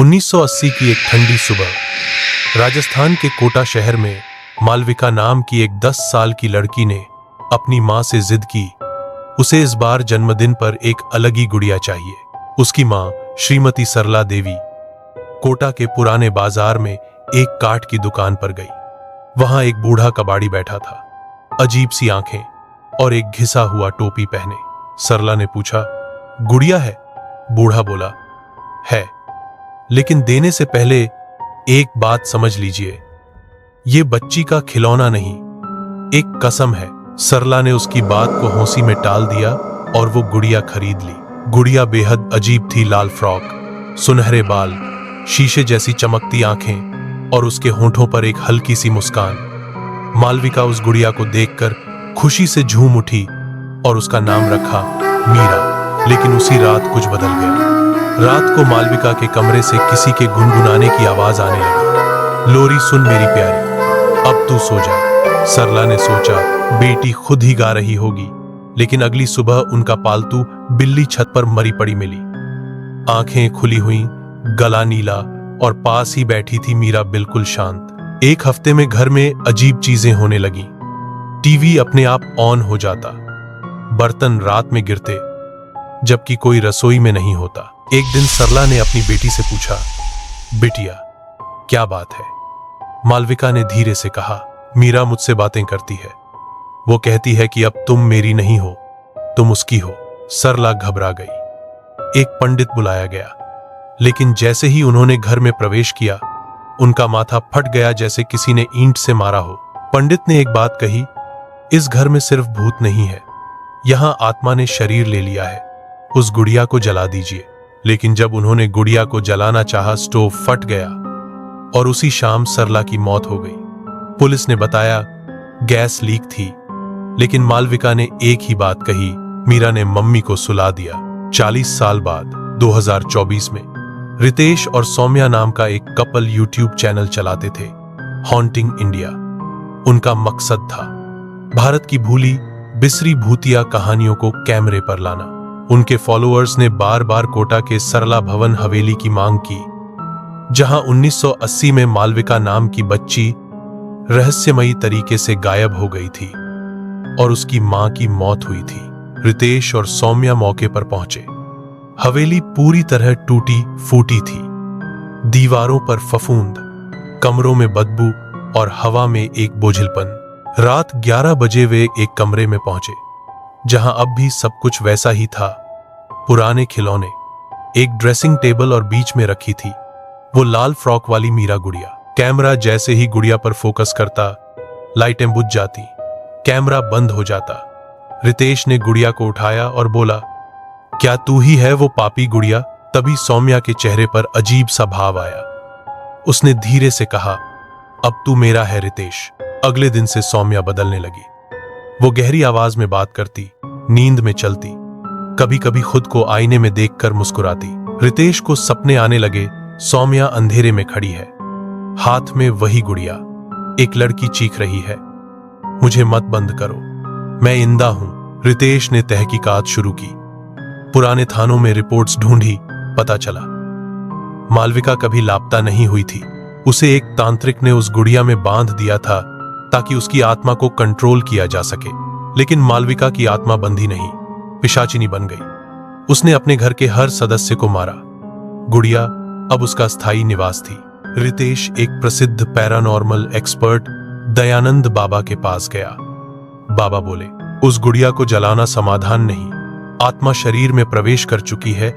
1980 की एक ठंडी सुबह राजस्थान के कोटा शहर में मालविका नाम की एक 10 साल की लड़की ने अपनी मां से जिद की। उसे इस बार जन्मदिन पर एक अलग ही गुड़िया चाहिए। उसकी मां श्रीमती सरला देवी कोटा के पुराने बाजार में एक काठ की दुकान पर गई। वहां एक बूढ़ा कबाड़ी बैठा था, अजीब सी आंखें और एक घिसा हुआ टोपी पहने। सरला ने पूछा, गुड़िया है? बूढ़ा बोला, है, लेकिन देने से पहले एक बात समझ लीजिए, ये बच्ची का खिलौना नहीं, एक कसम है। सरला ने उसकी बात को हंसी में टाल दिया और वो गुड़िया खरीद ली। गुड़िया बेहद अजीब थी, लाल फ्रॉक, सुनहरे बाल, शीशे जैसी चमकती आंखें और उसके होंठों पर एक हल्की सी मुस्कान। मालविका उस गुड़िया को देखकर खुशी से झूम उठी और उसका नाम रखा मीरा। लेकिन उसी रात कुछ बदल गया। रात को मालविका के कमरे से किसी के गुनगुनाने की आवाज आने लगी। लोरी सुन मेरी प्यारी, अब तू सो जा। सरला ने सोचा बेटी खुद ही गा रही होगी, लेकिन अगली सुबह उनका पालतू बिल्ली छत पर मरी पड़ी मिली। आंखें खुली हुई, गला नीला और पास ही बैठी थी मीरा बिल्कुल शांत। एक हफ्ते में घर में अजीब चीजें होने लगी। टीवी अपने आप ऑन हो जाता, बर्तन रात में गिरते, जबकि कोई रसोई में नहीं होता। एक दिन सरला ने अपनी बेटी से पूछा, बिटिया क्या बात है? मालविका ने धीरे से कहा, मीरा मुझसे बातें करती है। वो कहती है कि अब तुम मेरी नहीं हो, तुम उसकी हो। सरला घबरा गई। एक पंडित बुलाया गया, लेकिन जैसे ही उन्होंने घर में प्रवेश किया, उनका माथा फट गया जैसे किसी ने ईंट से मारा हो। पंडित ने एक बात कही, इस घर में सिर्फ भूत नहीं है, यहां आत्मा ने शरीर ले लिया है, उस गुड़िया को जला दीजिए। लेकिन जब उन्होंने गुड़िया को जलाना चाहा, स्टोव फट गया और उसी शाम सरला की मौत हो गई। पुलिस ने बताया गैस लीक थी, लेकिन मालविका ने एक ही बात कही, मीरा ने मम्मी को सुला दिया। 40 साल बाद 2024 में रितेश और सौम्या नाम का एक कपल यूट्यूब चैनल चलाते थे, हॉन्टिंग इंडिया। उनका मकसद था भारत की भूली बिसरी भूतिया कहानियों को कैमरे पर लाना। उनके फॉलोअर्स ने बार बार कोटा के सरला भवन हवेली की मांग की, जहां 1980 में मालविका नाम की बच्ची रहस्यमयी तरीके से गायब हो गई थी और उसकी मां की मौत हुई थी। रितेश और सौम्या मौके पर पहुंचे। हवेली पूरी तरह टूटी फूटी थी, दीवारों पर फफूंद, कमरों में बदबू और हवा में एक बोझिलपन। रात 11 बजे वे एक कमरे में पहुंचे, जहां अब भी सब कुछ वैसा ही था। पुराने खिलौने, एक ड्रेसिंग टेबल और बीच में रखी थी वो लाल फ्रॉक वाली मीरा गुड़िया। कैमरा जैसे ही गुड़िया पर फोकस करता, लाइटें बुझ जाती, कैमरा बंद हो जाता। रितेश ने गुड़िया को उठाया और बोला, क्या तू ही है वो पापी गुड़िया? तभी सौम्या के चेहरे पर अजीब सा भाव आया। उसने धीरे से कहा, अब तू मेरा है रितेश। अगले दिन से सौम्या बदलने लगी। वो गहरी आवाज में बात करती, नींद में चलती, कभी कभी खुद को आईने में देखकर मुस्कुराती। रितेश को सपने आने लगे, सौम्या अंधेरे में खड़ी है, हाथ में वही गुड़िया। एक लड़की चीख रही है, मुझे मत बंद करो, मैं इंदा हूं। रितेश ने तहकीकात शुरू की, पुराने थानों में रिपोर्ट्स ढूंढी। पता चला मालविका कभी लापता नहीं हुई थी। उसे एक तांत्रिक ने उस गुड़िया में बांध दिया था ताकि उसकी आत्मा को कंट्रोल किया जा सके। लेकिन मालविका की आत्मा बंधी नहीं, पिशाचिनी बन गई। उसने अपने घर के हर सदस्य को मारा। गुड़िया अब उसका स्थायी निवास थी। रितेश एक प्रसिद्ध पैरानॉर्मल एक्सपर्ट दयानंद बाबा के पास गया। बाबा बोले, उस गुड़िया को जलाना समाधान नहीं, आत्मा शरीर में प्रवेश कर चुकी है,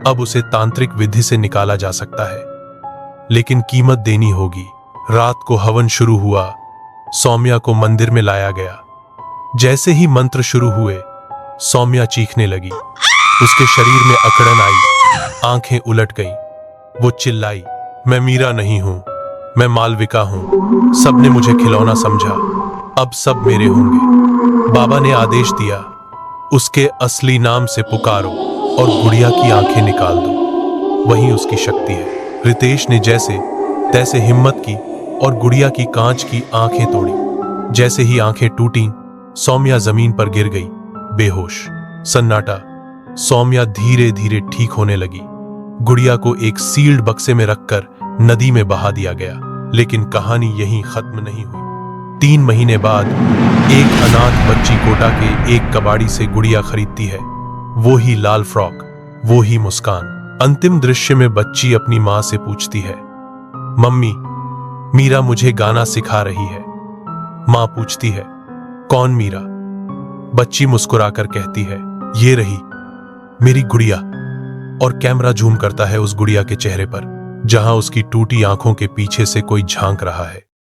अब उसे तांत्रिक विधि से निकाला जा सकता है, लेकिन कीमत देनी होगी। रात को हवन शुरू हुआ, सौम्या को मंदिर में लाया गया। जैसे ही मंत्र शुरू हुए, सौम्या चीखने लगी, उसके शरीर में अकड़न आई, आंखें उलट गईं। वो चिल्लाई, मैं मीरा नहीं हूं, मैं मालविका हूं, सबने मुझे खिलौना समझा, अब सब मेरे होंगे। बाबा ने आदेश दिया, उसके असली नाम से पुकारो और गुड़िया की आंखें निकाल दो, वही उसकी शक्ति है। रितेश ने जैसे तैसे हिम्मत की और गुड़िया की कांच की आंखें तोड़ी। जैसे ही आंखें टूटीं, सौम्या जमीन पर गिर गई, बेहोश। सन्नाटा। सौम्या धीरे धीरे ठीक होने लगी। गुड़िया को एक सील्ड बक्से में रखकर नदी में बहा दिया गया। लेकिन कहानी यहीं खत्म नहीं हुई। 3 महीने बाद एक अनाथ बच्ची कोटा के एक कबाड़ी से गुड़िया खरीदती है। वो ही लाल फ्रॉक, वो ही मुस्कान। अंतिम दृश्य में बच्ची अपनी मां से पूछती है, मम्मी, मीरा मुझे गाना सिखा रही है। मां पूछती है, कौन मीरा? बच्ची मुस्कुराकर कहती है, ये रही मेरी गुड़िया। और कैमरा जूम करता है उस गुड़िया के चेहरे पर, जहां उसकी टूटी आंखों के पीछे से कोई झांक रहा है।